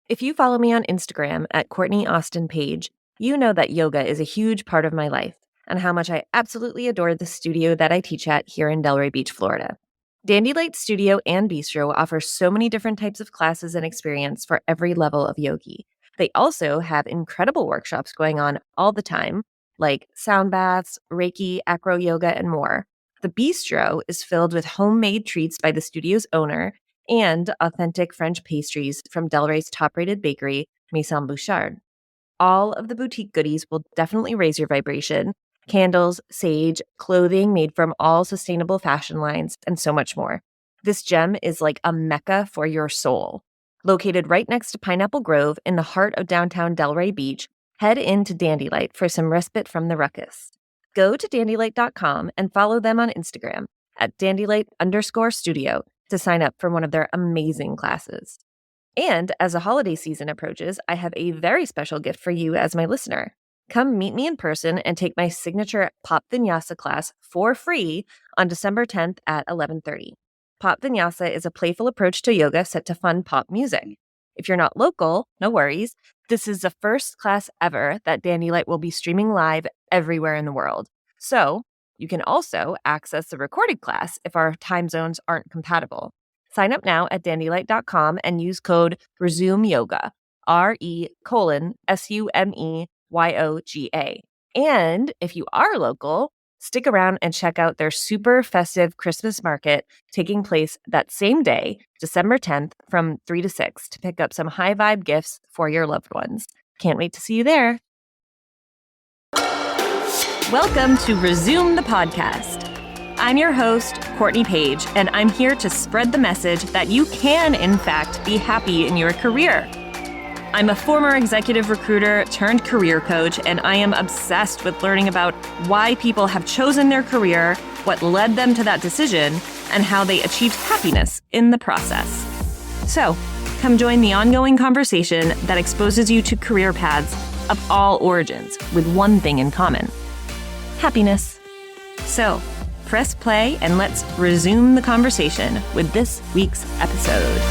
If you follow me on Instagram at Courtney Austin Page, you know that yoga is a huge part of my life and how much I absolutely adore the studio that I teach at here in Delray Beach, Florida. Dandy Light Studio and Bistro offer so many different types of classes and experience for every level of yogi. They also have incredible workshops going on all the time, like sound baths, Reiki, acro yoga, and more. The Bistro is filled with homemade treats by the studio's owner and authentic French pastries from Delray's top-rated bakery, Maison Bouchard. All of the boutique goodies will definitely raise your vibration. Candles, sage, clothing made from all sustainable fashion lines, and so much more. This gem is like a mecca for your soul. Located right next to Pineapple Grove in the heart of downtown Delray Beach, head into Dandylight for some respite from the ruckus. Go to dandylight.com and follow them on Instagram at dandylight_studio to sign up for one of their amazing classes. And as the holiday season approaches, I have a very special gift for you as my listener. Come meet me in person and take my signature Pop Vinyasa class for free on December 10th at 11:30. Pop Vinyasa is a playful approach to yoga set to fun pop music. If you're not local, no worries. This is the first class ever that Dandylight will be streaming live everywhere in the world. So you can also access the recorded class if our time zones aren't compatible. Sign up now at dandylight.com and use code RESUMEYOGA, RESUMEYOGA. And if you are local, stick around and check out their super festive Christmas market taking place that same day, December 10th from 3 to 6 to pick up some high vibe gifts for your loved ones. Can't wait to see you there. Welcome to Resume the Podcast. I'm your host, Courtney Page, and I'm here to spread the message that you can, in fact, be happy in your career. I'm a former executive recruiter turned career coach, and I am obsessed with learning about why people have chosen their career, what led them to that decision, and how they achieved happiness in the process. So, come join the ongoing conversation that exposes you to career paths of all origins with one thing in common: happiness. So, press play and let's resume the conversation with this week's episode.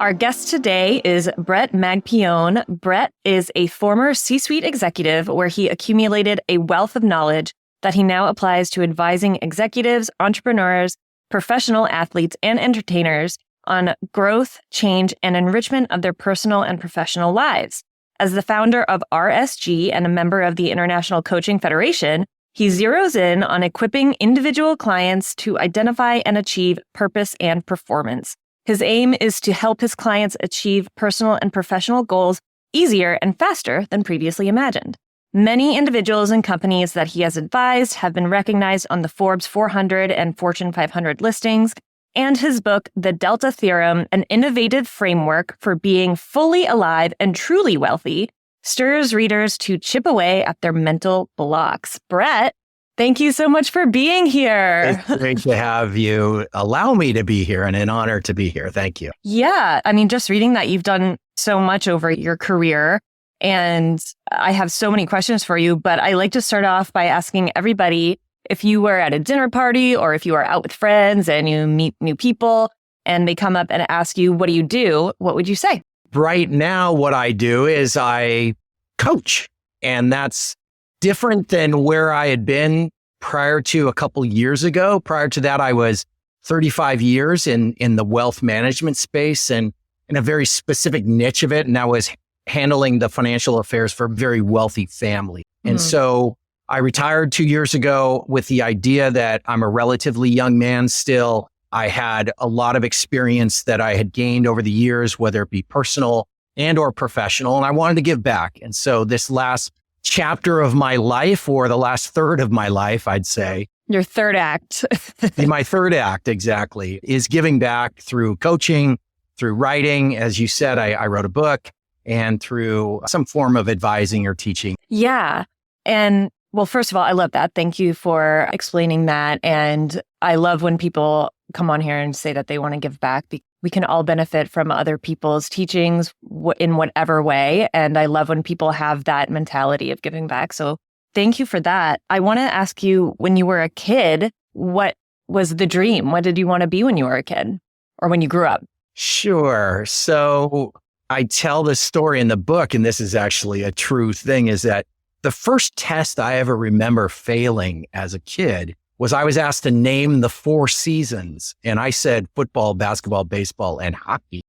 Our guest today is Bret Magpiong. Bret is a former C-suite executive where he accumulated a wealth of knowledge that he now applies to advising executives, entrepreneurs, professional athletes, and entertainers on growth, change, and enrichment of their personal and professional lives. As the founder of RSG and a member of the International Coaching Federation, he zeroes in on equipping individual clients to identify and achieve purpose and performance. His aim is to help his clients achieve personal and professional goals easier and faster than previously imagined. Many individuals and companies that he has advised have been recognized on the Forbes 400 and Fortune 500 listings, and his book, The Delta Theorem, an innovative framework for being fully alive and truly wealthy, stirs readers to chip away at their mental blocks. Bret, thank you so much for being here. It's great to have you allow me to be here and an honor to be here. Thank you. Yeah. I mean, just reading that you've done so much over your career, and I have so many questions for you, but I like to start off by asking everybody, if you were at a dinner party or if you are out with friends and you meet new people and they come up and ask you, what do? What would you say? Right now, what I do is I coach, and that's different than where I had been prior to a couple years ago. Prior to that, I was 35 years in the wealth management space and in a very specific niche of it. And I was handling the financial affairs for a very wealthy family. And so I retired 2 years ago with the idea that I'm a relatively young man still. I had a lot of experience that I had gained over the years, whether it be personal and or professional, and I wanted to give back. And so this last chapter of my life, or the last third of my life, I'd say. Your third act. My third act, exactly, is giving back through coaching, through writing. As you said, I wrote a book, and through some form of advising or teaching. Yeah. And well, first of all, I love that. Thank you for explaining that. And I love when people come on here and say that they want to give back. We can all benefit from other people's teachings in whatever way. And I love when people have that mentality of giving back. So thank you for that. I want to ask you, when you were a kid, what was the dream? What did you want to be when you were a kid or when you grew up? Sure. So I tell this story in the book, and this is actually a true thing, is that the first test I ever remember failing as a kid was I was asked to name the 4 seasons. And I said football, basketball, baseball, and hockey.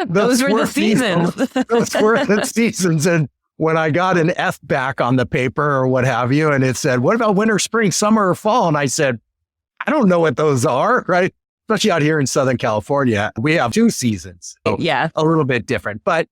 Those were the seasons. Those were the seasons. And when I got an F back on the paper or what have you, and it said, what about winter, spring, summer, or fall? And I said, I don't know what those are, right? Especially out here in Southern California, we have 2 seasons. So yeah. A little bit different, but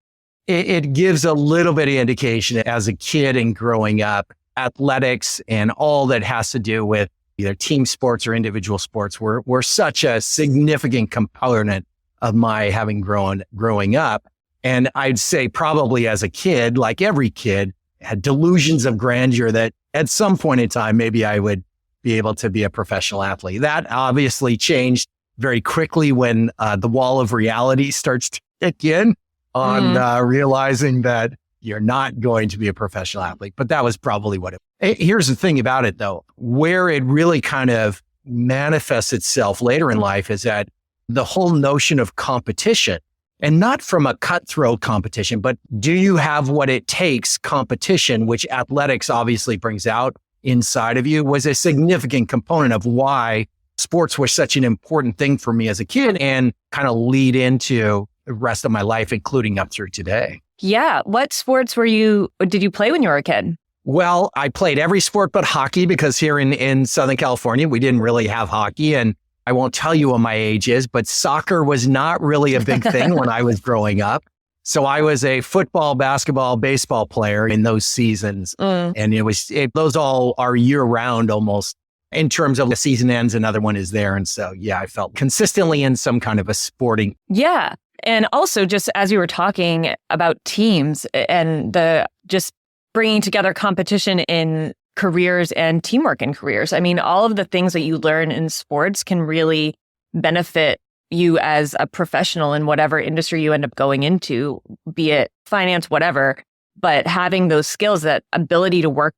it gives a little bit of indication as a kid and growing up, athletics and all that has to do with either team sports or individual sports were such a significant component of my having growing up. And I'd say probably as a kid, like every kid, had delusions of grandeur that at some point in time, maybe I would be able to be a professional athlete. That obviously changed very quickly when the wall of reality starts to kick in on realizing that you're not going to be a professional athlete. But that was probably what here's the thing about it, though, where it really kind of manifests itself later in life is that the whole notion of competition, and not from a cutthroat competition, but do you have what it takes competition, which athletics obviously brings out inside of you, was a significant component of why sports were such an important thing for me as a kid and kind of lead into the rest of my life, including up through today. Yeah. What sports did you play when you were a kid? Well, I played every sport but hockey because here in Southern California, we didn't really have hockey. And I won't tell you what my age is, but soccer was not really a big thing when I was growing up. So I was a football, basketball, baseball player in those seasons. And those all are year round almost in terms of the season ends, another one is there. And so, yeah, I felt consistently in some kind of a sporting. Yeah. And also just as you were talking about teams and just bringing together competition in careers and teamwork in careers. I mean, all of the things that you learn in sports can really benefit you as a professional in whatever industry you end up going into, be it finance, whatever. But having those skills, that ability to work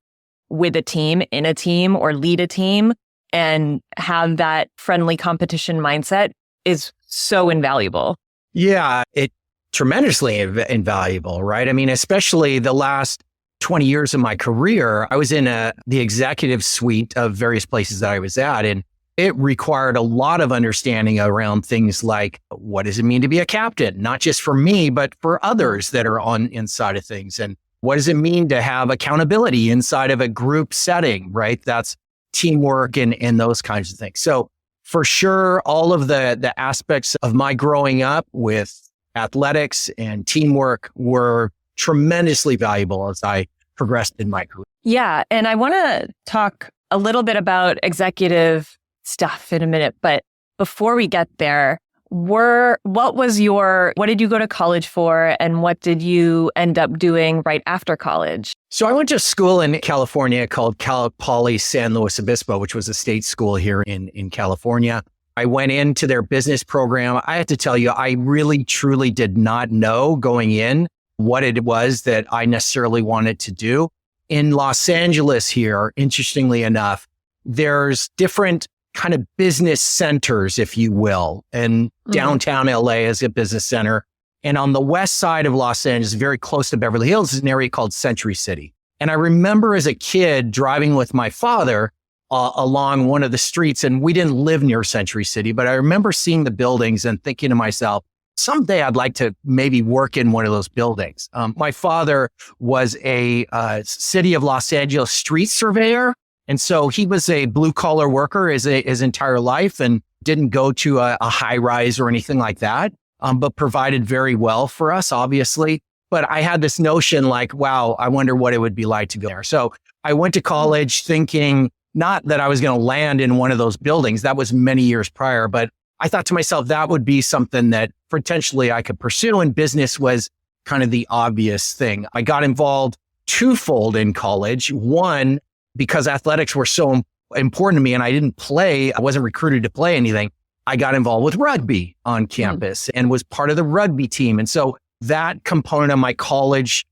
with a team, in a team, or lead a team, and have that friendly competition mindset is so invaluable. Yeah, it's tremendously invaluable, right? I mean, especially the last 20 years of my career, I was in the executive suite of various places that I was at, and it required a lot of understanding around things like, what does it mean to be a captain? Not just for me, but for others that are on inside of things. And what does it mean to have accountability inside of a group setting, right? That's teamwork and those kinds of things. So for sure, all of the aspects of my growing up with athletics and teamwork were tremendously valuable as I progressed in my career. Yeah. And I want to talk a little bit about executive stuff in a minute. But before we get there, what did you go to college for? And what did you end up doing right after college? So I went to school in California called Cal Poly San Luis Obispo, which was a state school here in California. I went into their business program. I have to tell you, I really, truly did not know going in what it was that I necessarily wanted to do. In Los Angeles here, interestingly enough, there's different kind of business centers, if you will. And downtown LA is a business center. And on the west side of Los Angeles, very close to Beverly Hills, is an area called Century City. And I remember as a kid driving with my father along one of the streets, and we didn't live near Century City, but I remember seeing the buildings and thinking to myself, someday I'd like to maybe work in one of those buildings. My father was a city of Los Angeles street surveyor. And so he was a blue collar worker his entire life and didn't go to a high rise or anything like that, but provided very well for us, obviously. But I had this notion like, wow, I wonder what it would be like to go there. So I went to college thinking not that I was going to land in one of those buildings. That was many years prior, but I thought to myself, that would be something that potentially I could pursue, and business was kind of the obvious thing. I got involved twofold in college. One, because athletics were so important to me and I didn't play, I wasn't recruited to play anything. I got involved with rugby on campus and was part of the rugby team. And so that component of my college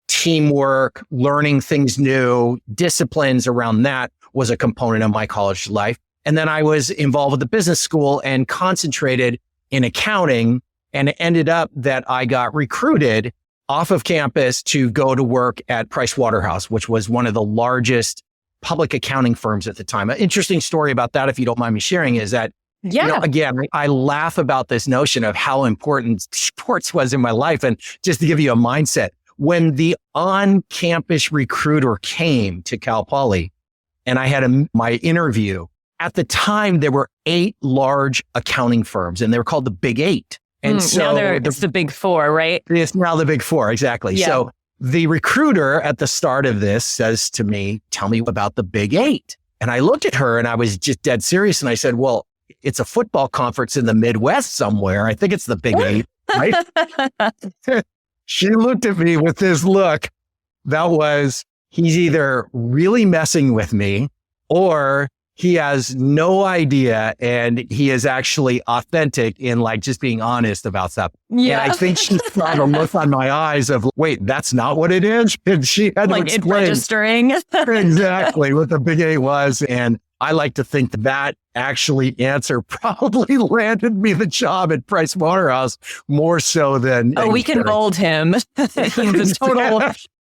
teamwork, learning things new, disciplines around that was a component of my college life. And then I was involved with the business school and concentrated in accounting, and it ended up that I got recruited off of campus to go to work at Price Waterhouse, which was one of the largest public accounting firms at the time. An interesting story about that, if you don't mind me sharing, is that, again, I laugh about this notion of how important sports was in my life. And just to give you a mindset, when the on-campus recruiter came to Cal Poly and I had my interview, at the time, there were 8 large accounting firms and they were called the Big 8. And so now it's the Big 4, right? It's now the Big 4, exactly. Yeah. So the recruiter at the start of this says to me, tell me about the Big 8. And I looked at her and I was just dead serious. And I said, well, it's a football conference in the Midwest somewhere. I think it's the Big 8, right? She looked at me with this look that was, he's either really messing with me or he has no idea and he is actually authentic in like just being honest about stuff. Yeah. And I think she saw the look on my eyes of, wait, that's not what it is. And she had to explain registering exactly what the Big 8 was. And I like to think that actually answer probably landed me the job at Price Waterhouse more so than. Oh, we can mold him. He's a total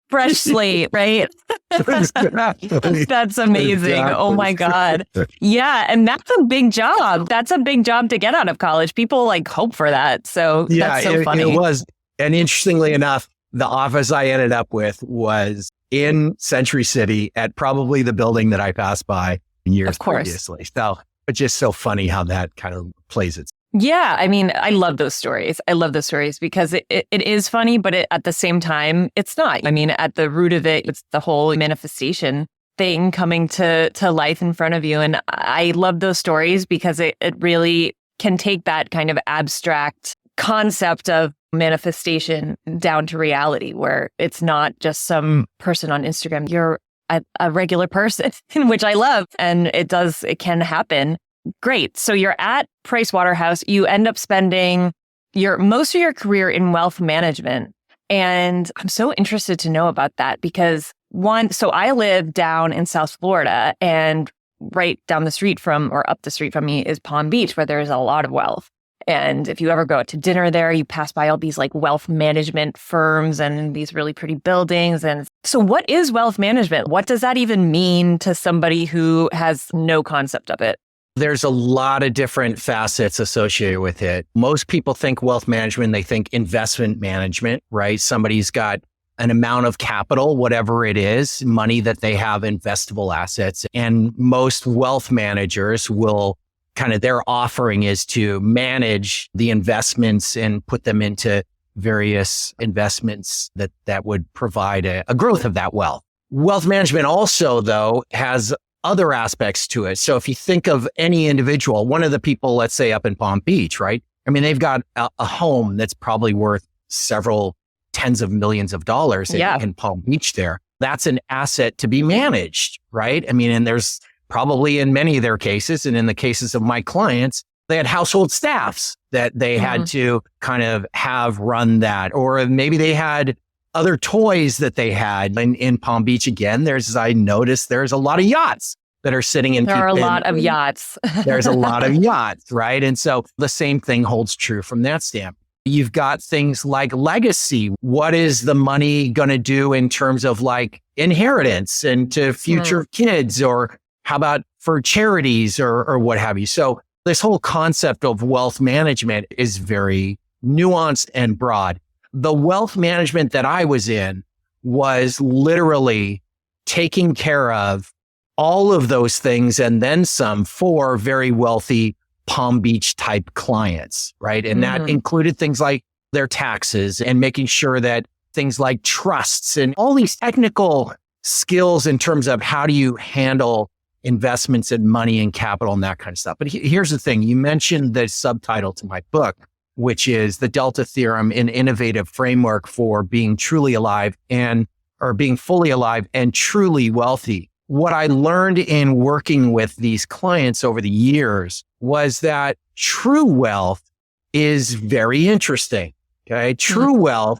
fresh slate, right? Exactly. That's amazing. Exactly. Oh my God. Yeah. And that's a big job. That's a big job to get out of college. People like hope for that. So that's so funny. It was. And interestingly enough, the office I ended up with was in Century City at probably the building that I passed by years previously. So it's just so funny how that kind of plays it. Yeah. I mean, I love those stories. I love those stories because it is funny, but at the same time, it's not. I mean, at the root of it, it's the whole manifestation thing coming to life in front of you. And I love those stories because it really can take that kind of abstract concept of manifestation down to reality, where it's not just some person on Instagram. You're a regular person, which I love. And it can happen. Great. So you're at Price Waterhouse. You end up spending most of your career in wealth management. And I'm so interested to know about that because so I live down in South Florida, and right down the street or up the street from me is Palm Beach, where there's a lot of wealth. And if you ever go out to dinner there, you pass by all these like wealth management firms and these really pretty buildings. And so what is wealth management? What does that even mean to somebody who has no concept of it? There's a lot of different facets associated with it. Most people think wealth management, they think investment management, right? Somebody's got an amount of capital, whatever it is, money that they have, investable assets. And most wealth managers will their offering is to manage the investments and put them into various investments that would provide a growth of that wealth. Wealth management also, though, has other aspects to it. So if you think of any individual, one of the people, let's say up in Palm Beach, right? I mean, they've got a home that's probably worth several tens of millions of dollars in Palm Beach there. That's an asset to be managed, right? I mean, and there's probably in many of their cases, and in the cases of my clients, they had household staffs that they had to kind of have run that, or maybe they had other toys that they had. In Palm Beach, again, I noticed there's a lot of yachts that are sitting in. There are a lot of yachts. There's a lot of yachts, right? And so the same thing holds true from that standpoint. You've got things like legacy. What is the money going to do in terms of like inheritance and to future kids, or how about for charities or what have you? So this whole concept of wealth management is very nuanced and broad. The wealth management that I was in was literally taking care of all of those things and then some for very wealthy Palm Beach type clients, right? And that included things like their taxes and making sure that things like trusts and all these technical skills in terms of how do you handle investments and money and capital and that kind of stuff. But here's the thing. You mentioned the subtitle to my book, which is the Delta Theorem, an innovative framework for being truly alive or being fully alive and truly wealthy. What I learned in working with these clients over the years was that true wealth is very interesting. Okay. True wealth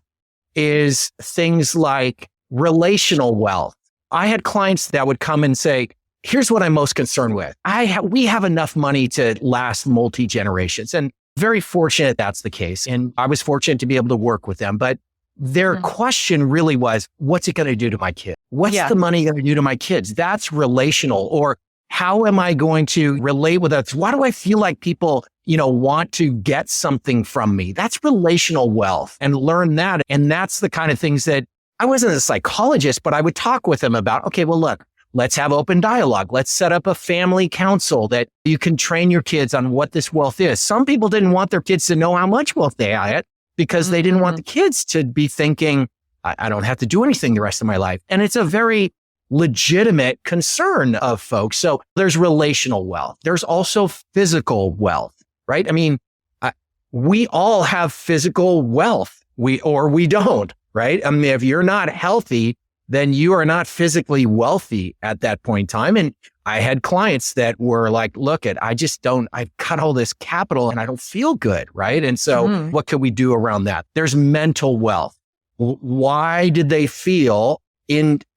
is things like relational wealth. I had clients that would come and say, here's what I'm most concerned with. We have enough money to last multi-generations, and very fortunate that's the case. And I was fortunate to be able to work with them. But their question really was, what's it going to do to my kid? What's the money going to do to my kids? That's relational. Or how am I going to relate with us? Why do I feel like people, want to get something from me? That's relational wealth, and learn that. And that's the kind of things that I wasn't a psychologist, but I would talk with them about, okay, well, look, let's have open dialogue. Let's set up a family council that you can train your kids on what this wealth is. Some people didn't want their kids to know how much wealth they had because they didn't want the kids to be thinking, I don't have to do anything the rest of my life. And it's a very legitimate concern of folks. So there's relational wealth. There's also physical wealth, right? I mean, we all have physical wealth, we don't, right? I mean, if you're not healthy, then you are not physically wealthy at that point in time. And I had clients that were like, look, I've got all this capital and I don't feel good, right? And so what can we do around that? There's mental wealth. Why did they feel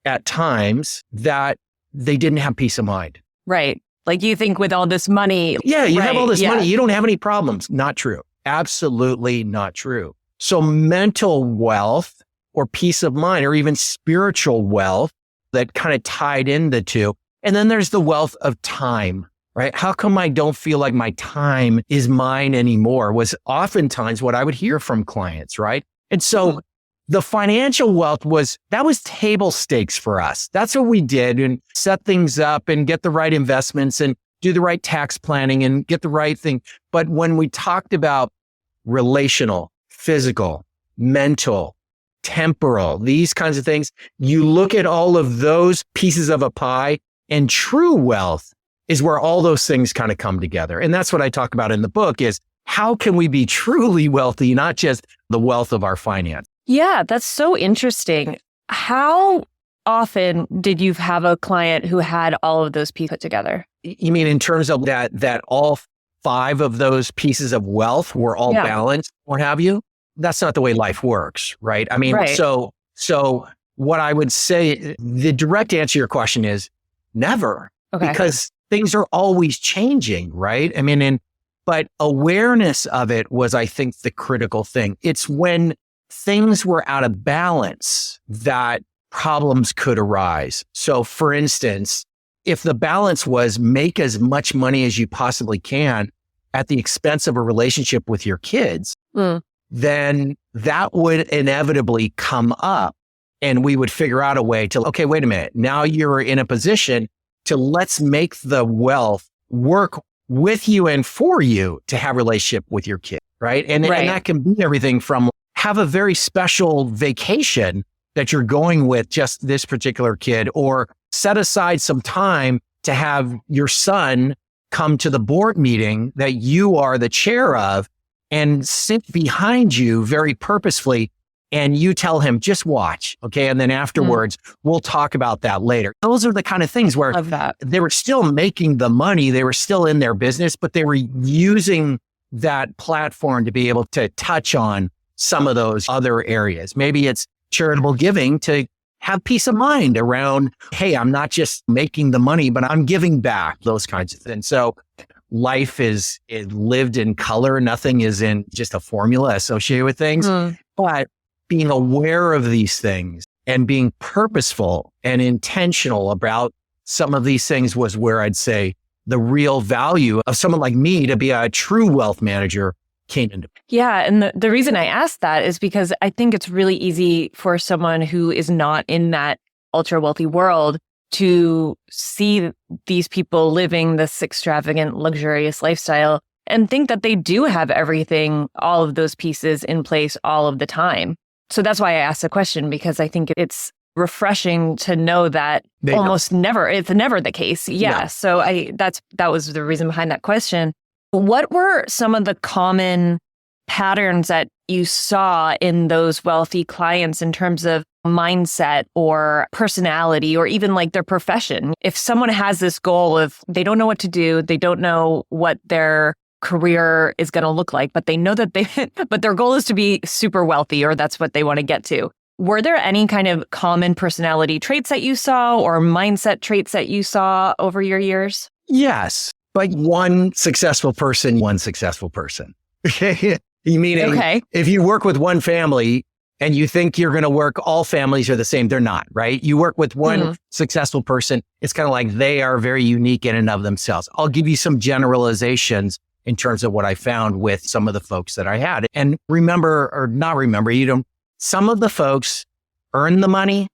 at times that they didn't have peace of mind? Right. Like you think with all this money. Yeah, you have all this money, you don't have any problems. Not true. Absolutely not true. So mental wealth or peace of mind or even spiritual wealth that kind of tied in the two. And then there's the wealth of time, right? How come I don't feel like my time is mine anymore was oftentimes what I would hear from clients, right? And so the financial wealth was table stakes for us. That's what we did, and set things up and get the right investments and do the right tax planning and get the right thing. But when we talked about relational, physical, mental, temporal, these kinds of things, you look at all of those pieces of a pie, and true wealth is where all those things kind of come together. And that's what I talk about in the book is how can we be truly wealthy, not just the wealth of our finance? Yeah, that's so interesting. How often did you have a client who had all of those pieces put together? You mean in terms of that all 5 of those pieces of wealth were all balanced, what have you? That's not the way life works, right? I mean, so what I would say, the direct answer to your question is never, because things are always changing, right? I mean, but awareness of it was, I think, the critical thing. It's when things were out of balance that problems could arise. So for instance, if the balance was make as much money as you possibly can at the expense of a relationship with your kids, then that would inevitably come up, and we would figure out a way to, okay, wait a minute. Now you're in a position to let's make the wealth work with you and for you to have a relationship with your kid, right? And that can be everything from have a very special vacation that you're going with just this particular kid, or set aside some time to have your son come to the board meeting that you are the chair of and sit behind you very purposefully. And you tell him, just watch. Okay. And then afterwards, we'll talk about that later. Those are the kind of things where they were still making the money. They were still in their business, but they were using that platform to be able to touch on some of those other areas. Maybe it's charitable giving to have peace of mind around, hey, I'm not just making the money, but I'm giving back, those kinds of things. So life is lived in color. Nothing is in just a formula associated with things. But being aware of these things and being purposeful and intentional about some of these things was where I'd say the real value of someone like me to be a true wealth manager came into. Yeah. And the reason I asked that is because I think it's really easy for someone who is not in that ultra wealthy world to see these people living this extravagant, luxurious lifestyle and think that they do have everything, all of those pieces in place all of the time. So that's why I asked the question, because I think it's refreshing to know that it's never the case. Yeah. No. So that was the reason behind that question. What were some of the common patterns that you saw in those wealthy clients in terms of mindset or personality or even like their profession? If someone has this goal of they don't know what to do, they don't know what their career is going to look like, but they know that but their goal is to be super wealthy, or that's what they want to get to. Were there any kind of common personality traits that you saw or mindset traits that you saw over your years? Yes, but one successful person. Meaning, Okay. if you work with one family and you think you're going to work, all families are the same. They're not, right? You work with one successful person. It's kind of like they are very unique in and of themselves. I'll give you some generalizations in terms of what I found with some of the folks that I had. And remember or not remember, some of the folks earned the money.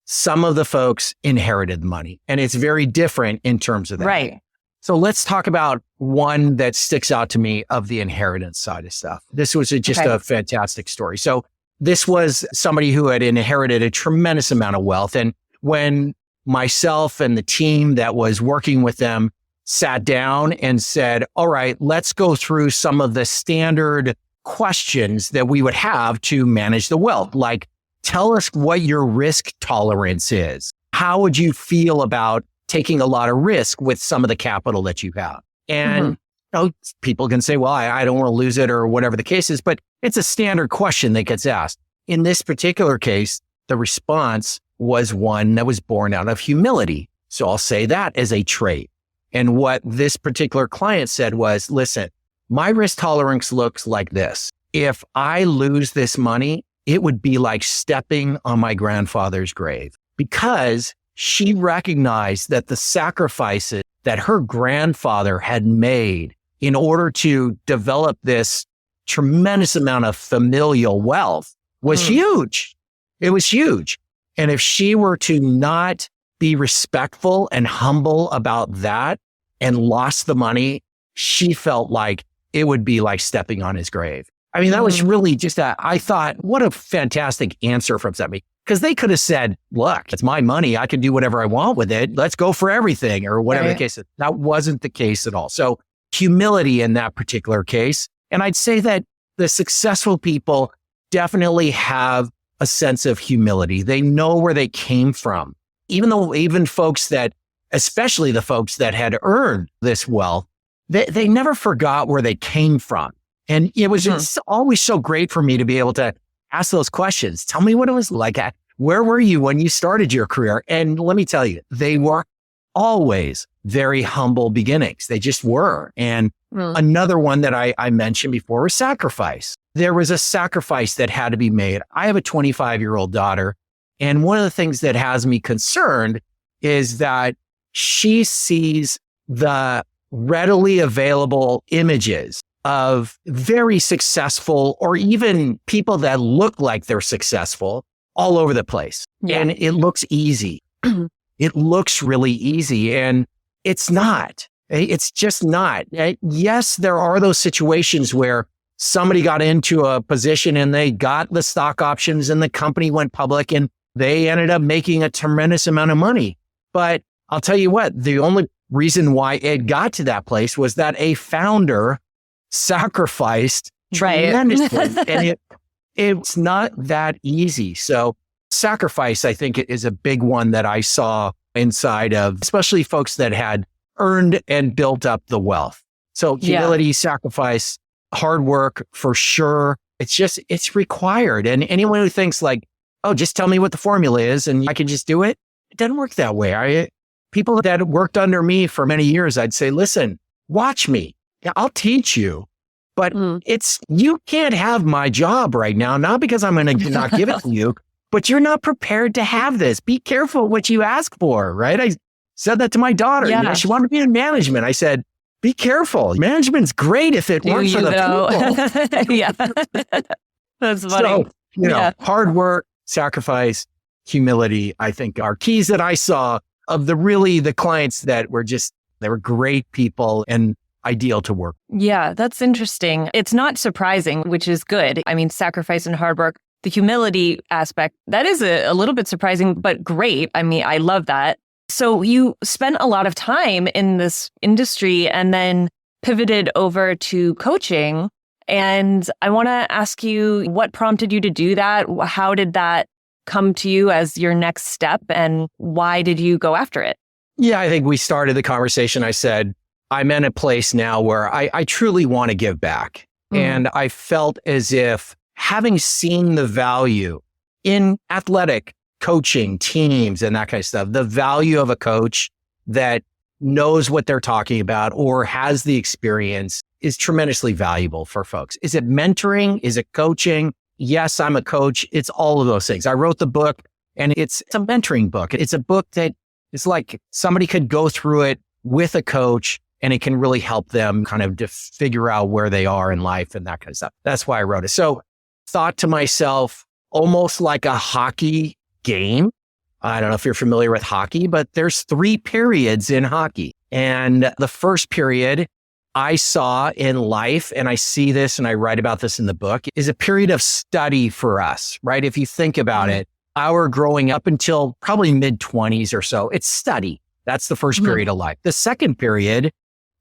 Some of the folks inherited the money. And it's very different in terms of that. Right. So let's talk about one that sticks out to me of the inheritance side of stuff. This was just a fantastic story. So this was somebody who had inherited a tremendous amount of wealth. And when myself and the team that was working with them sat down and said, all right, let's go through some of the standard questions that we would have to manage the wealth. Like, tell us what your risk tolerance is. How would you feel about taking a lot of risk with some of the capital that you have? And people can say, well, I don't want to lose it or whatever the case is, but it's a standard question that gets asked. In this particular case, the response was one that was born out of humility. So I'll say that as a trait. And what this particular client said was, listen, my risk tolerance looks like this. If I lose this money, it would be like stepping on my grandfather's grave, because she recognized that the sacrifices that her grandfather had made in order to develop this tremendous amount of familial wealth was huge. It was huge. And if she were to not be respectful and humble about that and lost the money, she felt like it would be like stepping on his grave. I mean, that was really just I thought, what a fantastic answer from somebody. Because they could have said, look, it's my money. I can do whatever I want with it. Let's go for everything, or whatever the case is. That wasn't the case at all. So humility in that particular case. And I'd say that the successful people definitely have a sense of humility. They know where they came from. Even folks that, especially the folks that had earned this wealth, they never forgot where they came from. And it was just always so great for me to be able to ask those questions. Tell me what it was like. Where were you when you started your career? And let me tell you, they were always very humble beginnings. They just were. And another one that I mentioned before was sacrifice. There was a sacrifice that had to be made. I have a 25-year-old daughter. And one of the things that has me concerned is that she sees the readily available images of very successful, or even people that look like they're successful, all over the place. Yeah. And it looks easy. It looks really easy, and it's not. It's just not. Yes, there are those situations where somebody got into a position and they got the stock options and the company went public and they ended up making a tremendous amount of money. But I'll tell you what, the only reason why it got to that place was that a founder sacrificed tremendously. And it's not that easy. So sacrifice, I think, is a big one that I saw inside of, especially folks that had earned and built up the wealth. So humility, sacrifice, hard work, for sure. It's required. And anyone who thinks like, oh, just tell me what the formula is and I can just do it. It doesn't work that way. People that worked under me for many years, I'd say, listen, watch me. I'll teach you, but you can't have my job right now, not because I'm going to not give it to you, but you're not prepared to have this. Be careful what you ask for, right? I said that to my daughter. Yeah. She wanted to be in management. I said, be careful. Management's great if it works for the people. Yeah. That's funny. So, hard work, sacrifice, humility, I think are keys that I saw of the clients that were they were great people and ideal to work. Yeah, that's interesting. It's not surprising, which is good. I mean, sacrifice and hard work, the humility aspect, that is a little bit surprising, but great. I mean, I love that. So you spent a lot of time in this industry and then pivoted over to coaching. And I want to ask you, what prompted you to do that? How did that come to you as your next step? And why did you go after it? Yeah, I think we started the conversation. I said, I'm in a place now where I truly want to give back. And I felt as if having seen the value in athletic coaching teams and that kind of stuff, the value of a coach that knows what they're talking about or has the experience is tremendously valuable for folks. Is it mentoring? Is it coaching? Yes, I'm a coach. It's all of those things. I wrote the book and it's a mentoring book. It's a book that is like somebody could go through it with a coach and it can really help them kind of to figure out where they are in life and that kind of stuff. That's why I wrote it. So thought to myself, almost like a hockey game. I don't know if you're familiar with hockey, but there's 3 periods in hockey. And the first period I saw in life, and I see this and I write about this in the book, is a period of study for us, right? If you think about it, our growing up until probably mid-20s or so, it's study. That's the first period of life. The second period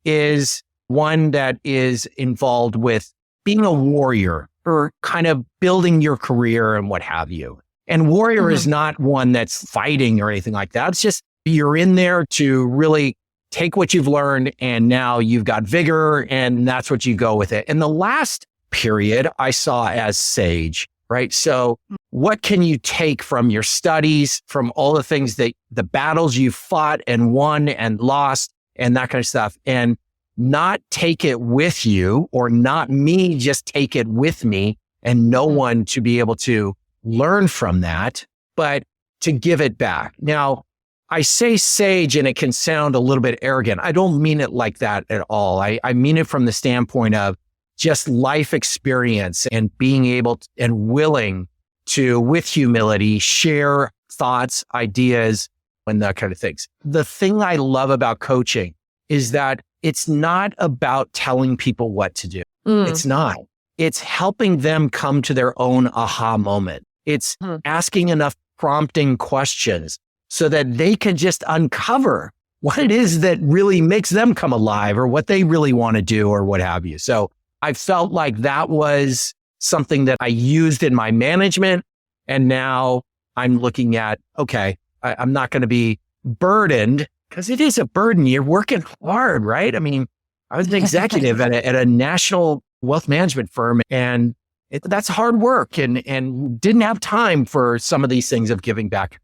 is one that is involved with being a warrior or kind of building your career and what have you. And warrior is not one that's fighting or anything like that. It's just you're in there to really take what you've learned and now you've got vigor and that's what you go with it. And the last period I saw as sage, right? So what can you take from your studies, from all the things that the battles you fought and won and lost and that kind of stuff, and not take it with you, or not me just take it with me and no one to be able to learn from that, but to give it back. Now, I say sage and it can sound a little bit arrogant. I don't mean it like that at all. I mean it from the standpoint of just life experience and being able to, and willing to, with humility, share thoughts, ideas, and that kind of things. The thing I love about coaching is that it's not about telling people what to do. It's not. It's helping them come to their own aha moment. It's asking enough prompting questions so that they can just uncover what it is that really makes them come alive or what they really want to do or what have you. So I felt like that was something that I used in my management. And now I'm looking at, okay, I'm not going to be burdened, because it is a burden. You're working hard, right? I mean, I was an executive at a national wealth management firm, and that's hard work and didn't have time for some of these things of giving back.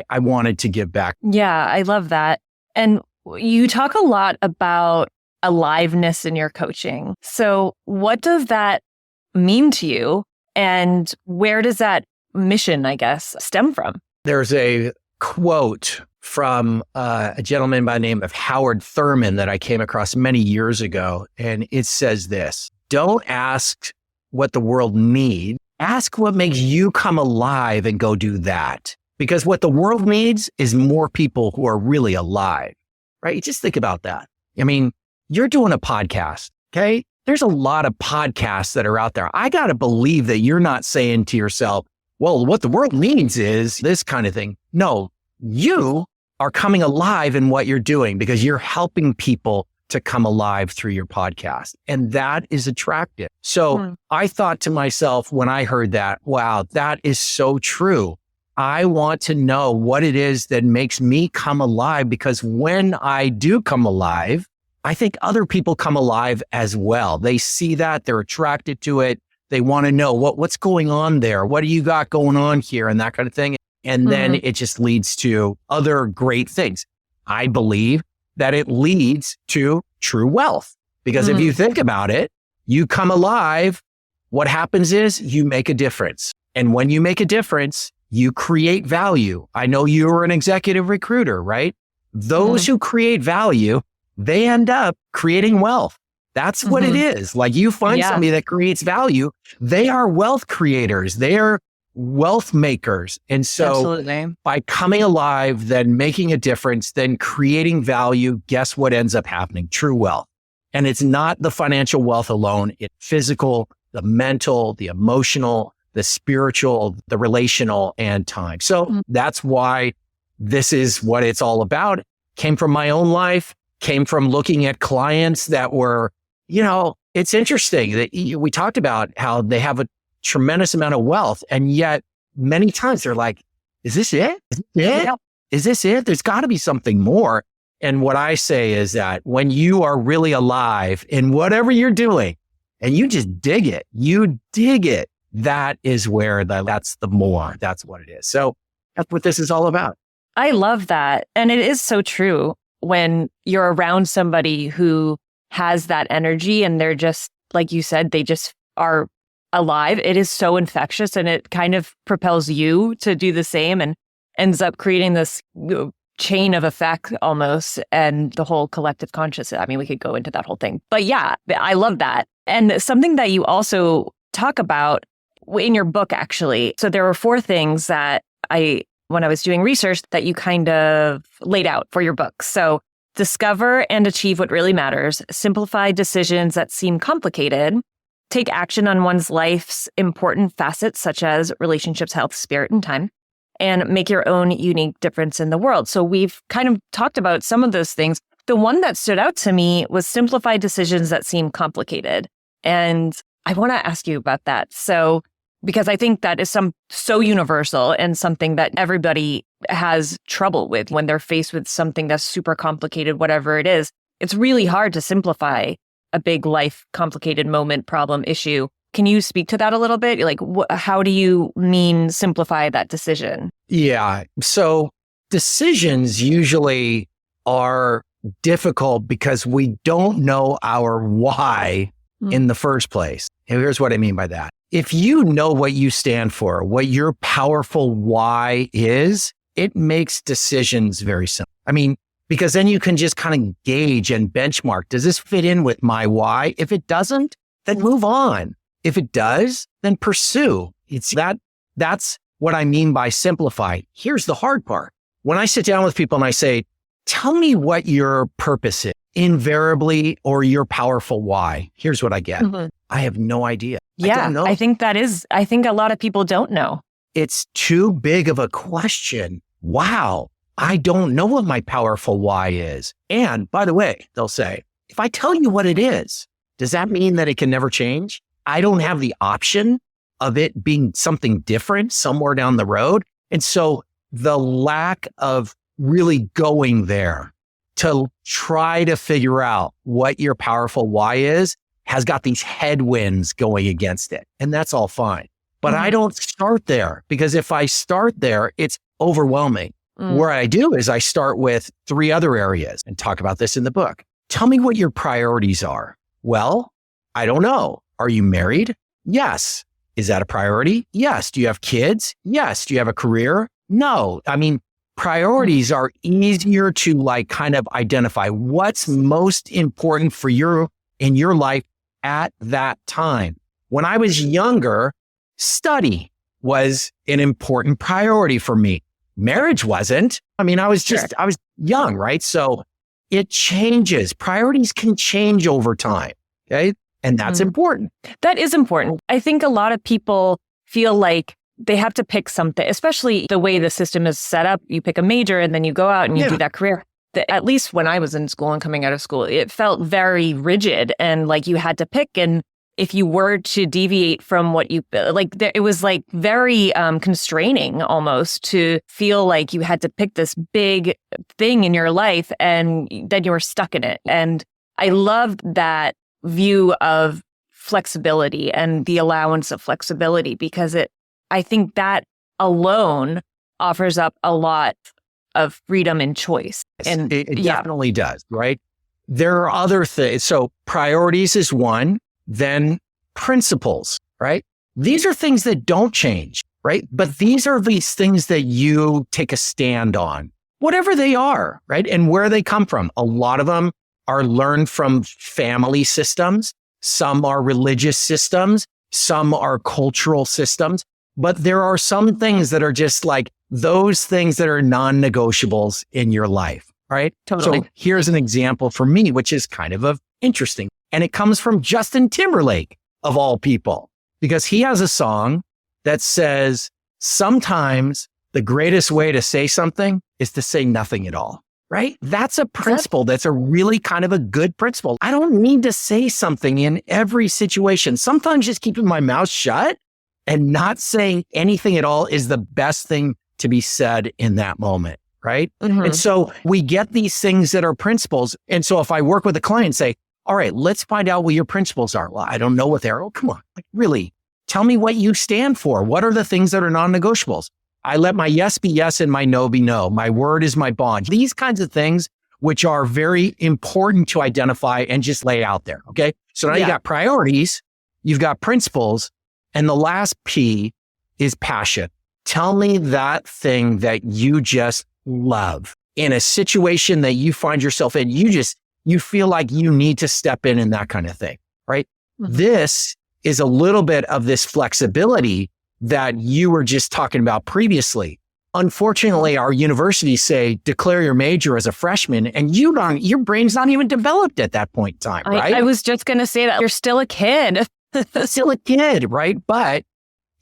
I wanted to give back. Yeah, I love that. And you talk a lot about aliveness in your coaching. So what does that mean to you? And where does that mission, I guess, stem from? There's a quote from a gentleman by the name of Howard Thurman that I came across many years ago. And it says this: don't ask what the world needs. Ask what makes you come alive and go do that. Because what the world needs is more people who are really alive, right? Just think about that. I mean, you're doing a podcast, okay? There's a lot of podcasts that are out there. I got to believe that you're not saying to yourself, well, what the world needs is this kind of thing. No, you are coming alive in what you're doing because you're helping people to come alive through your podcast. And that is attractive. So I thought to myself when I heard that, wow, that is so true. I want to know what it is that makes me come alive, because when I do come alive, I think other people come alive as well. They see that, they're attracted to it. They want to know what's going on there. What do you got going on here and that kind of thing. And then it just leads to other great things. I believe that it leads to true wealth, because if you think about it, you come alive. What happens is you make a difference. And when you make a difference, you create value. I know you're an executive recruiter, right? Those who create value, they end up creating wealth. That's what it is. Like, you find somebody that creates value, they are wealth creators. They are wealth makers. And so by coming alive, then making a difference, then creating value, guess what ends up happening? True wealth. And it's not the financial wealth alone. It's physical, the mental, the emotional, the spiritual, the relational, and time. So that's why this is what it's all about. Came from my own life, came from looking at clients that were, it's interesting that we talked about how they have a tremendous amount of wealth. And yet many times they're like, is this it? Is this it? Is this it? There's got to be something more. And what I say is that when you are really alive in whatever you're doing and you just dig it, that is where that's the more, that's what it is. So that's what this is all about. I love that. And it is so true when you're around somebody who has that energy and they're just, like you said, they just are alive. It is so infectious and it kind of propels you to do the same and ends up creating this chain of effect almost, and the whole collective consciousness. I mean, we could go into that whole thing. But yeah, I love that. And something that you also talk about in your book, actually. So there were 4 things that when I was doing research, that you kind of laid out for your book. So discover and achieve what really matters, simplify decisions that seem complicated, take action on one's life's important facets, such as relationships, health, spirit, and time, and make your own unique difference in the world. So we've kind of talked about some of those things. The one that stood out to me was simplify decisions that seem complicated. And I want to ask you about that. So, because I think that is so universal and something that everybody has trouble with when they're faced with something that's super complicated, whatever it is. It's really hard to simplify a big life, complicated moment, problem, issue. Can you speak to that a little bit? Like, how do you mean simplify that decision? Yeah. So decisions usually are difficult because we don't know our why in the first place. And here's what I mean by that. If you know what you stand for, what your powerful why is, it makes decisions very simple. I mean, because then you can just kind of gauge and benchmark. Does this fit in with my why? If it doesn't, then move on. If it does, then pursue. That's what I mean by simplify. Here's the hard part. When I sit down with people and I say, tell me what your purpose is, invariably, or your powerful why, here's what I get. I have no idea. Yeah, I don't know. I think a lot of people don't know. It's too big of a question. Wow, I don't know what my powerful why is. And by the way, they'll say, if I tell you what it is, does that mean that it can never change? I don't have the option of it being something different somewhere down the road. And so the lack of really going there to try to figure out what your powerful why is has got these headwinds going against it. And that's all fine. But I don't start there, because if I start there, it's overwhelming. Where I do is I start with 3 other areas and talk about this in the book. Tell me what your priorities are. Well, I don't know. Are you married? Yes. Is that a priority? Yes. Do you have kids? Yes. Do you have a career? No. I mean, priorities are easier to kind of identify what's most important for in your life at that time. When I was younger, study was an important priority for me. Marriage wasn't. I mean, I was young, right? So it changes. Priorities can change over time. Okay. And that's important. That is important. I think a lot of people feel like they have to pick something, especially the way the system is set up. You pick a major and then you go out and you do that career. At least when I was in school and coming out of school, it felt very rigid and like you had to pick. And if you were to deviate from what it was very constraining almost to feel like you had to pick this big thing in your life and then you were stuck in it. And I loved that view of flexibility and the allowance of flexibility, because I think that alone offers up a lot of freedom and choice. And it definitely does, right? There are other things. So priorities is one, then principles, right? These are things that don't change, right? But these are these things that you take a stand on, whatever they are, right? And where they come from. A lot of them are learned from family systems. Some are religious systems. Some are cultural systems. But there are some things that are just like those things that are non-negotiables in your life, right? Totally. So here's an example for me, which is kind of interesting. And it comes from Justin Timberlake, of all people, because he has a song that says, sometimes the greatest way to say something is to say nothing at all. Right? That's a principle. That's a really kind of a good principle. I don't need to say something in every situation. Sometimes just keeping my mouth shut and not saying anything at all is the best thing to be said in that moment. Right? And so we get these things that are principles. And so if I work with a client and say, all right, let's find out what your principles are. Well, I don't know what they are. Oh, come on. Really? Tell me what you stand for. What are the things that are non-negotiables? I let my yes be yes and my no be no. My word is my bond. These kinds of things, which are very important to identify and just lay out there. Okay. So now you got priorities, you've got principles, and the last P is passion. Tell me that thing that you just love in a situation that you find yourself in. You feel like you need to step in and that kind of thing, right? Mm-hmm. This is a little bit of this flexibility that you were just talking about previously. Unfortunately, our universities say declare your major as a freshman, and your brain's not even developed at that point in time, right? I was just going to say that you're still a kid. Still a kid, right? But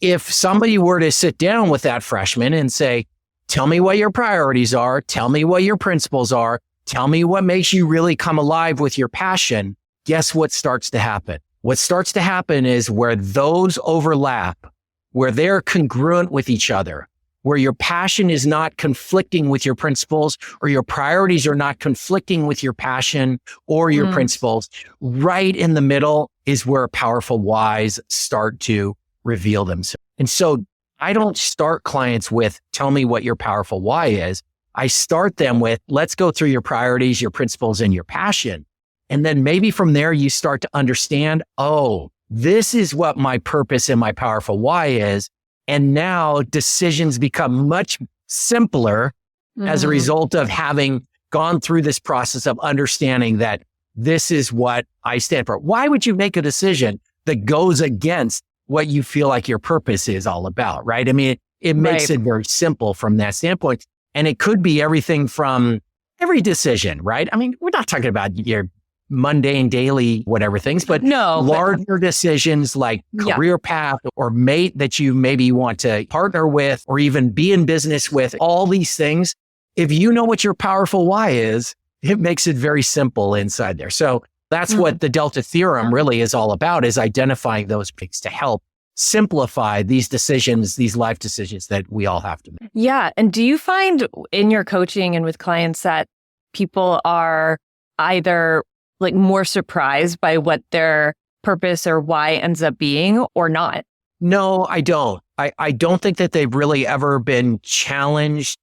if somebody were to sit down with that freshman and say, tell me what your priorities are, tell me what your principles are, tell me what makes you really come alive with your passion, guess what starts to happen? What starts to happen is where those overlap, where they're congruent with each other, where your passion is not conflicting with your principles or your priorities are not conflicting with your passion or your principles, right in the middle is where powerful whys start to reveal themselves. And so I don't start clients with, tell me what your powerful why is. I start them with, let's go through your priorities, your principles, and your passion. And then maybe from there, you start to understand, oh, this is what my purpose and my powerful why is. And now decisions become much simpler as a result of having gone through this process of understanding that this is what I stand for. Why would you make a decision that goes against what you feel like your purpose is all about, right? I mean, it makes it very simple from that standpoint. And it could be everything from every decision, right? I mean, we're not talking about your mundane daily whatever things, but larger decisions like career path or mate that you maybe want to partner with or even be in business with, all these things. If you know what your powerful why is, it makes it very simple inside there. So that's what the Delta theorem really is all about, is identifying those things to help simplify these decisions, these life decisions that we all have to make. Yeah. And do you find in your coaching and with clients that people are either like more surprised by what their purpose or why ends up being or not? No, I don't. I don't think that they've really ever been challenged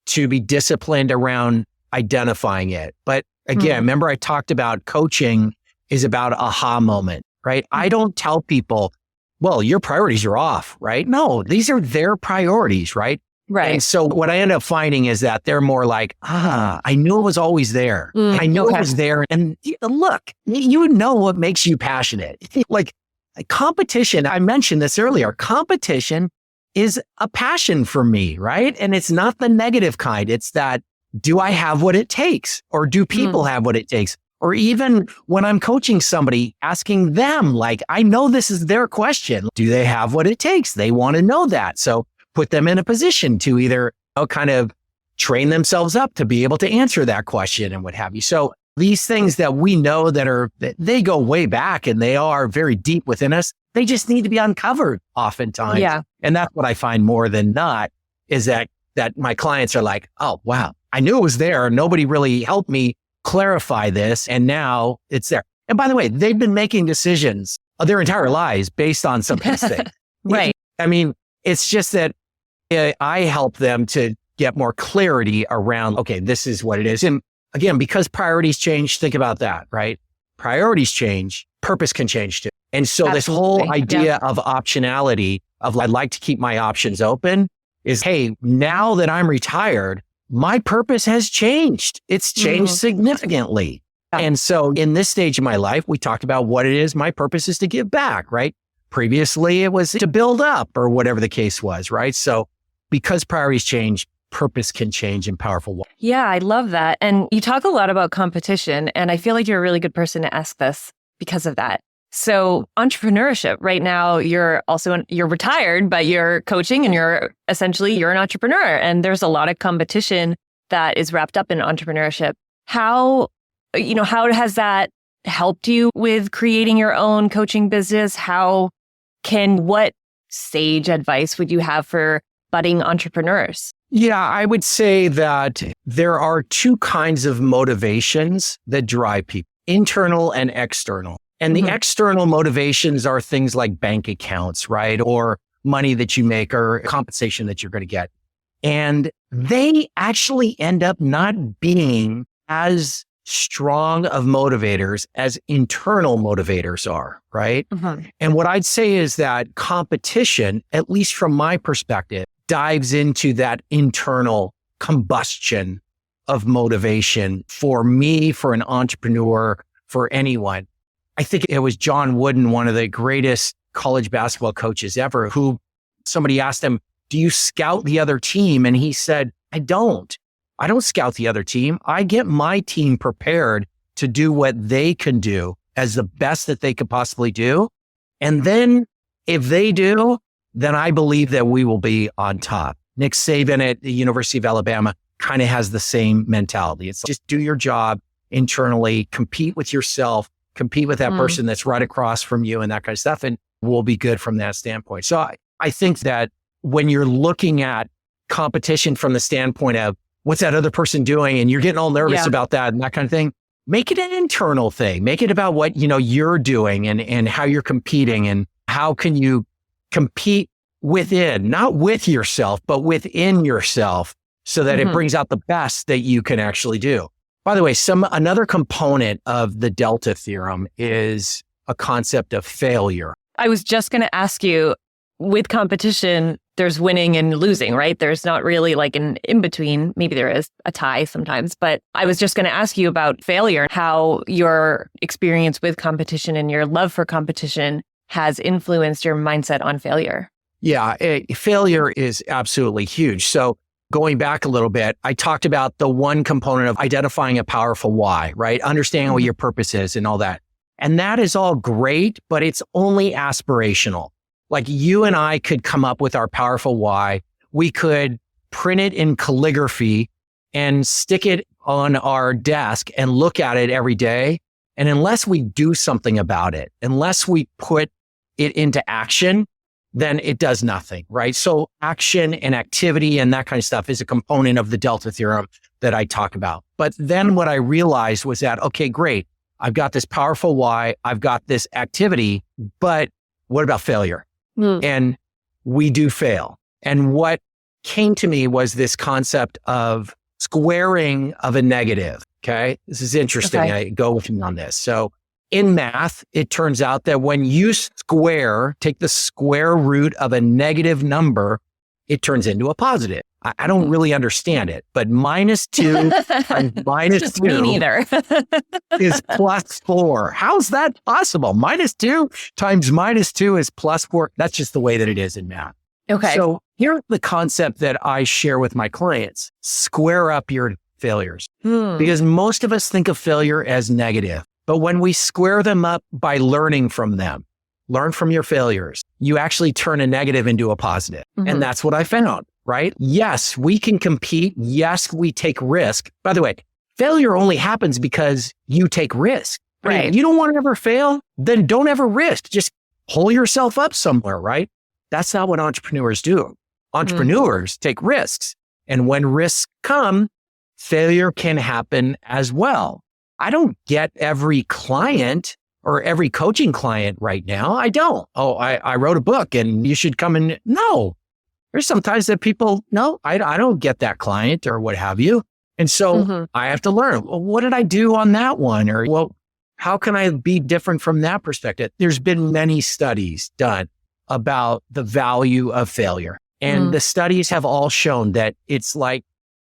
to be disciplined around identifying it. But again, remember I talked about coaching is about aha moment, right? I don't tell people, well, your priorities are off, right? No, these are their priorities, right? Right. And so what I end up finding is that they're more like, I knew it was always there. I knew it was there. And look, you know what makes you passionate. Like competition, I mentioned this earlier, competition is a passion for me, right? And it's not the negative kind. It's that, do I have what it takes? Or do people have what it takes? Or even when I'm coaching somebody, asking them, like, I know this is their question. Do they have what it takes? They want to know that. So put them in a position to either kind of train themselves up to be able to answer that question and what have you. So these things that we know that they go way back and they are very deep within us, they just need to be uncovered oftentimes. Yeah. And that's what I find more than not is that my clients are like, oh, wow, I knew it was there. Nobody really helped me clarify this. And now it's there. And by the way, they've been making decisions their entire lives based on some of these things. Right. I mean, it's just that I help them to get more clarity around, okay, this is what it is. And again, because priorities change, think about that, right? Priorities change, purpose can change too. And so this whole idea of optionality of I'd like to keep my options open is, hey, now that I'm retired, my purpose has changed. It's changed significantly. And so in this stage of my life, we talked about what it is. My purpose is to give back, right? Previously, it was to build up or whatever the case was, right? So because priorities change, purpose can change in powerful ways. Yeah, I love that. And you talk a lot about competition, and I feel like you're a really good person to ask this because of that. So entrepreneurship, right now, you're retired, but you're coaching and you're an entrepreneur. And there's a lot of competition that is wrapped up in entrepreneurship. How has that helped you with creating your own coaching business? What sage advice would you have for budding entrepreneurs? Yeah, I would say that there are two kinds of motivations that drive people, internal and external. And the external motivations are things like bank accounts, right? Or money that you make or compensation that you're going to get. And they actually end up not being as strong of motivators as internal motivators are, right? And what I'd say is that competition, at least from my perspective, dives into that internal combustion of motivation for me, for an entrepreneur, for anyone. I think it was John Wooden, one of the greatest college basketball coaches ever, who somebody asked him, do you scout the other team? And he said, I don't scout the other team. I get my team prepared to do what they can do as the best that they could possibly do. And then if they do, then I believe that we will be on top. Nick Saban at the University of Alabama kind of has the same mentality. It's just do your job internally, compete with yourself, compete with that person that's right across from you and that kind of stuff. And we'll be good from that standpoint. So I think that when you're looking at competition from the standpoint of what's that other person doing, and you're getting all nervous about that and that kind of thing, make it an internal thing. Make it about what, you're doing and how you're competing and how can you compete within, not with yourself, but within yourself so that it brings out the best that you can actually do. By the way, another component of the Delta theorem is a concept of failure. I was just going to ask you, with competition, there's winning and losing, right? There's not really like an in-between. Maybe there is a tie sometimes, but I was just going to ask you about failure, how your experience with competition and your love for competition has influenced your mindset on failure. Yeah, failure is absolutely huge. So going back a little bit, I talked about the one component of identifying a powerful why, right? Understanding what your purpose is and all that. And that is all great, but it's only aspirational. Like you and I could come up with our powerful why. We could print it in calligraphy and stick it on our desk and look at it every day. And unless we do something about it, unless we put it into action, then it does nothing, right? So action and activity and that kind of stuff is a component of the Delta theorem that I talk about. But then what I realized was that, okay, great. I've got this powerful why. I've got this activity, but what about failure? And we do fail. And what came to me was this concept of squaring of a negative. Okay. This is interesting. Okay. I go with you on this. So in math, it turns out that when you take the square root of a negative number, it turns into a positive. I don't really understand it, but -2 times -2 me neither. is +4. How's that possible? -2 times -2 is +4. That's just the way that it is in math. Okay. So here's the concept that I share with my clients. Square up your failures. Because most of us think of failure as negative. But when we square them up by learning from them, learn from your failures, you actually turn a negative into a positive. And that's what I found, right? Yes, we can compete. Yes, we take risk. By the way, failure only happens because you take risk. Right. I mean, you don't want to ever fail, then don't ever risk. Just pull yourself up somewhere, right? That's not what entrepreneurs do. Entrepreneurs take risks. And when risks come, failure can happen as well. I don't get every client or every coaching client right now. I don't. Oh, I wrote a book and you should come and no. There's sometimes that people, no, I don't get that client or what have you. And so I have to learn, well, what did I do on that one? Or, well, how can I be different from that perspective? There's been many studies done about the value of failure. And the studies have all shown that it's like,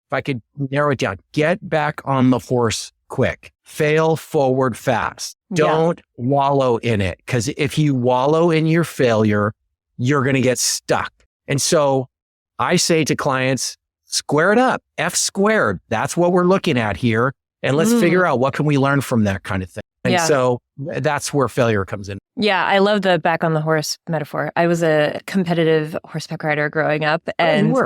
if I could narrow it down, get back on the horse quick, fail forward fast. Don't wallow in it. Because if you wallow in your failure, you're going to get stuck. And so I say to clients, square it up, F squared. That's what we're looking at here. And let's figure out what can we learn from that kind of thing. And so that's where failure comes in. Yeah, I love the back on the horse metaphor. I was a competitive horseback rider growing up. And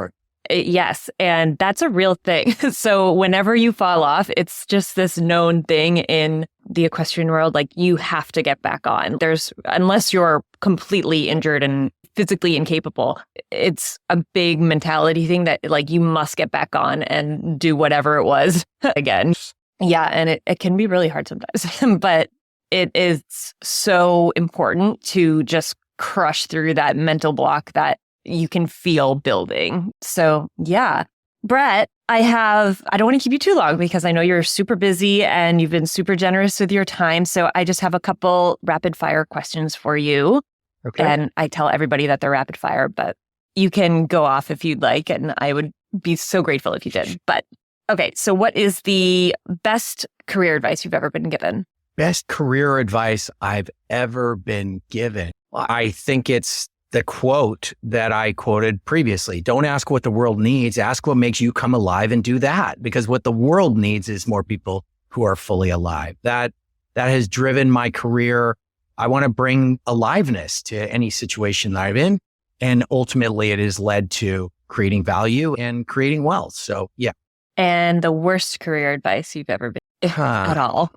yes, and that's a real thing. So whenever you fall off, it's just this known thing in the equestrian world. Like you have to get back on. Unless you're completely injured and physically incapable, it's a big mentality thing that like you must get back on and do whatever it was again. Yeah, and it can be really hard sometimes. But it is so important to just crush through that mental block that you can feel building. So yeah. Bret, I don't want to keep you too long because I know you're super busy and you've been super generous with your time. So I just have a couple rapid fire questions for you. Okay. And I tell everybody that they're rapid fire, but you can go off if you'd like. And I would be so grateful if you did. But okay, so what is the best career advice you've ever been given? Best career advice I've ever been given. I think it's the quote that I quoted previously. Don't ask what the world needs. Ask what makes you come alive and do that. Because what the world needs is more people who are fully alive. That has driven my career. I want to bring aliveness to any situation that I'm in. And ultimately it has led to creating value and creating wealth. So yeah. And the worst career advice you've ever been at all?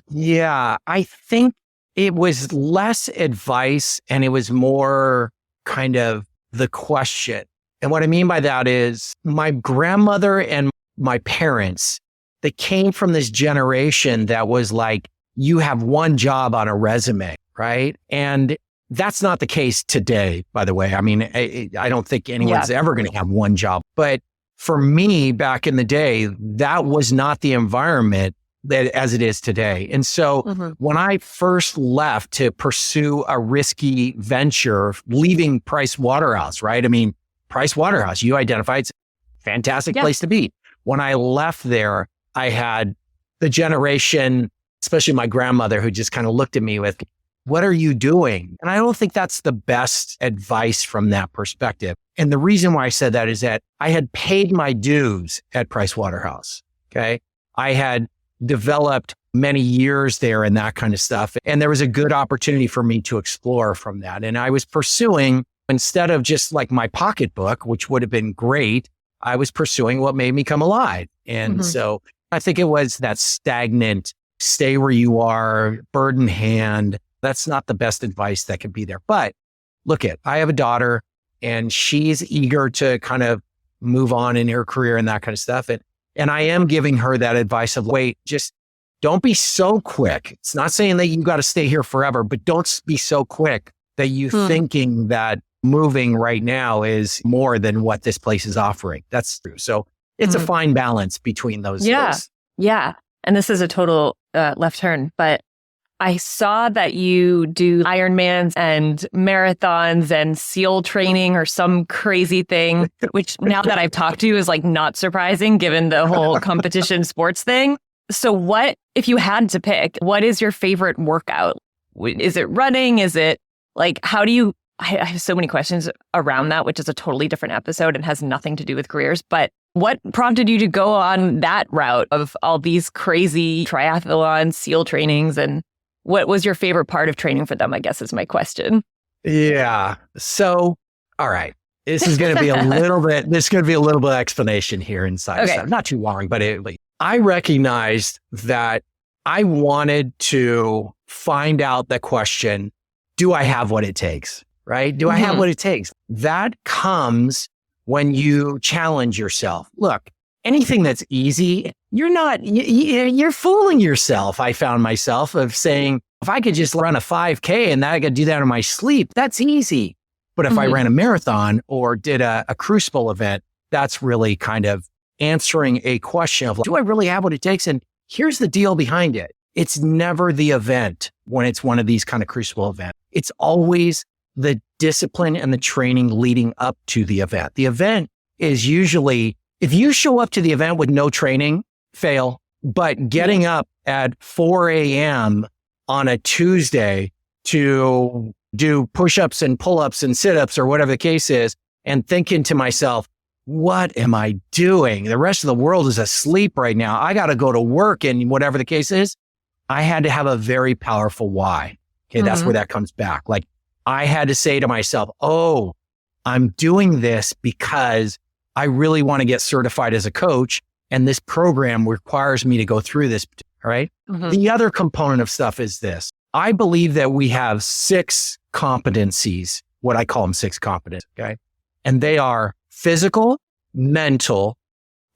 Yeah, I think it was less advice and it was more kind of the question. And what I mean by that is my grandmother and my parents, they came from this generation that was like, you have one job on a resume, right? And that's not the case today, by the way. I mean, I don't think anyone's ever going to have one job. But for me, back in the day, that was not the environment that as it is today. And so when I first left to pursue a risky venture, leaving Price Waterhouse, right? I mean, Price Waterhouse, you identified, it's a fantastic place to be. When I left there, I had the generation, especially my grandmother, who just kind of looked at me with, what are you doing? And I don't think that's the best advice from that perspective. And the reason why I said that is that I had paid my dues at Price Waterhouse. Okay. I had developed many years there and that kind of stuff. And there was a good opportunity for me to explore from that. And I was pursuing, instead of just like my pocketbook, which would have been great, I was pursuing what made me come alive. And so I think it was that stagnant, stay where you are, bird in hand. That's not the best advice that could be there. But look I have a daughter and she's eager to kind of move on in her career and that kind of stuff. And I am giving her that advice of, wait, just don't be so quick. It's not saying that you got to stay here forever, but don't be so quick that you thinking that moving right now is more than what this place is offering. That's true. So it's a fine balance between those. Yeah. And this is a total left turn, but I saw that you do Ironmans and marathons and SEAL training or some crazy thing, which now that I've talked to you is like not surprising given the whole competition sports thing. So what, if you had to pick, what is your favorite workout? Is it running? Is it like, how do you, I have so many questions around that, which is a totally different episode and has nothing to do with careers. But what prompted you to go on that route of all these crazy triathlon, SEAL trainings, and what was your favorite part of training for them, I guess is my question. Yeah. So, all right. This is going to be a little bit of explanation here inside. Okay. Not too long, but I recognized that I wanted to find out the question, do I have what it takes? Right? Do I have what it takes? That comes when you challenge yourself. Look, anything that's easy, you're fooling yourself. I found myself of saying, if I could just run a 5K and I could do that in my sleep, that's easy. But if I ran a marathon or did a crucible event, that's really kind of answering a question of, do I really have what it takes? And here's the deal behind it. It's never the event when it's one of these kind of crucible events. It's always the discipline and the training leading up to the event. The event is usually, if you show up to the event with no training, fail. But getting up at 4 a.m. on a Tuesday to do push-ups and pull-ups and sit-ups or whatever the case is, and thinking to myself, what am I doing? The rest of the world is asleep right now. I got to go to work and whatever the case is. I had to have a very powerful why. Okay, that's where that comes back. Like I had to say to myself, oh, I'm doing this because I really want to get certified as a coach. And this program requires me to go through this. All right. The other component of stuff is this. I believe that we have 6 competencies, what I call them 6 competencies. Okay. And they are physical, mental,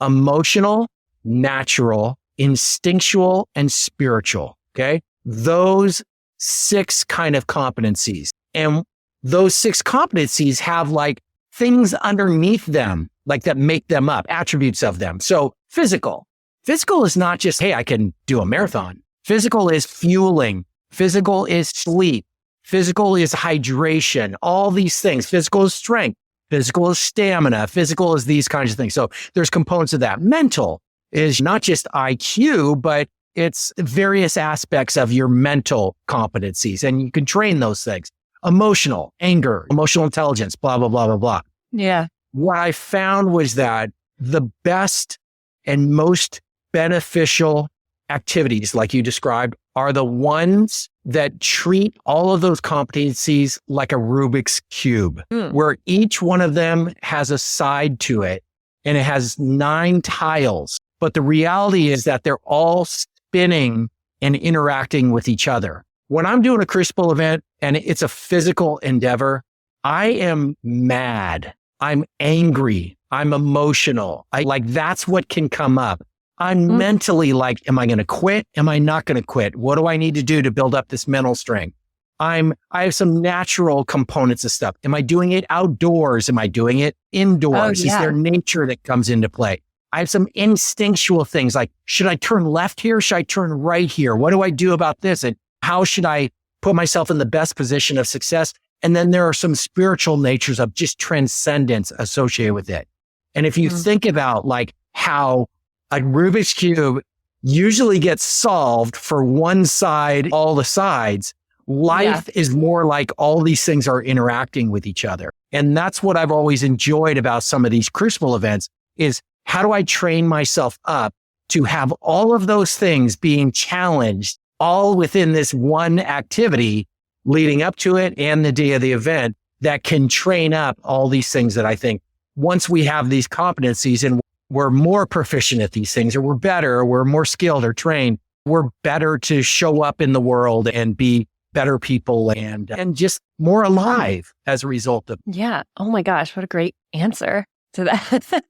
emotional, natural, instinctual, and spiritual. Okay. those 6 kind of competencies. And those 6 competencies have like things underneath them, like that make them up, attributes of them. So physical is not just, hey, I can do a marathon. Physical is fueling. Physical is sleep. Physical is hydration, all these things. Physical is strength. Physical is stamina. Physical is these kinds of things. So there's components of that. Mental is not just IQ, but it's various aspects of your mental competencies, and you can train those things. Emotional, anger, emotional intelligence, blah, blah, blah, blah, blah. Yeah. What I found was that the best and most beneficial activities, like you described, are the ones that treat all of those competencies like a Rubik's Cube, where each one of them has a side to it and it has 9 tiles. But the reality is that they're all spinning and interacting with each other. When I'm doing a Crucible event and it's a physical endeavor, I am mad. I'm angry. I'm emotional. That's what can come up. I'm mentally like, am I going to quit? Am I not going to quit? What do I need to do to build up this mental strength? I have some natural components of stuff. Am I doing it outdoors? Am I doing it indoors? Oh, yeah. Is there nature that comes into play? I have some instinctual things like, should I turn left here? Should I turn right here? What do I do about this? And how should I put myself in the best position of success? And then there are some spiritual natures of just transcendence associated with it. And if you think about like how a Rubik's Cube usually gets solved for one side, all the sides, life is more like all these things are interacting with each other. And that's what I've always enjoyed about some of these Crucible events is how do I train myself up to have all of those things being challenged all within this one activity leading up to it and the day of the event that can train up all these things that I think once we have these competencies and we're more proficient at these things, or we're better, or we're more skilled or trained, we're better to show up in the world and be better people and just more alive as a result of. Yeah. Oh my gosh, what a great answer to that.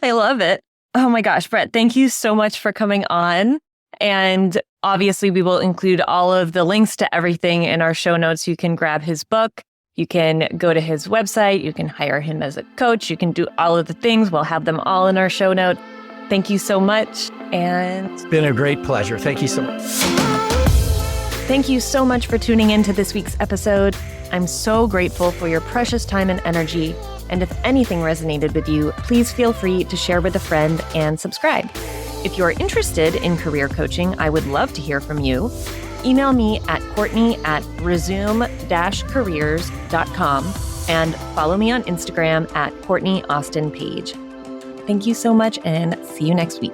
I love it. Oh my gosh, Bret, thank you so much for coming on. And obviously we will include all of the links to everything in our show notes. You can grab his book. You can go to his website. You can hire him as a coach. You can do all of the things. We'll have them all in our show notes. Thank you so much. And it's been a great pleasure. Thank you so much. Thank you so much for tuning in to this week's episode. I'm so grateful for your precious time and energy. And if anything resonated with you, please feel free to share with a friend and subscribe. If you're interested in career coaching, I would love to hear from you. Email me at Courtney@resume-careers.com and follow me on Instagram at Courtney Austin Page. Thank you so much and see you next week.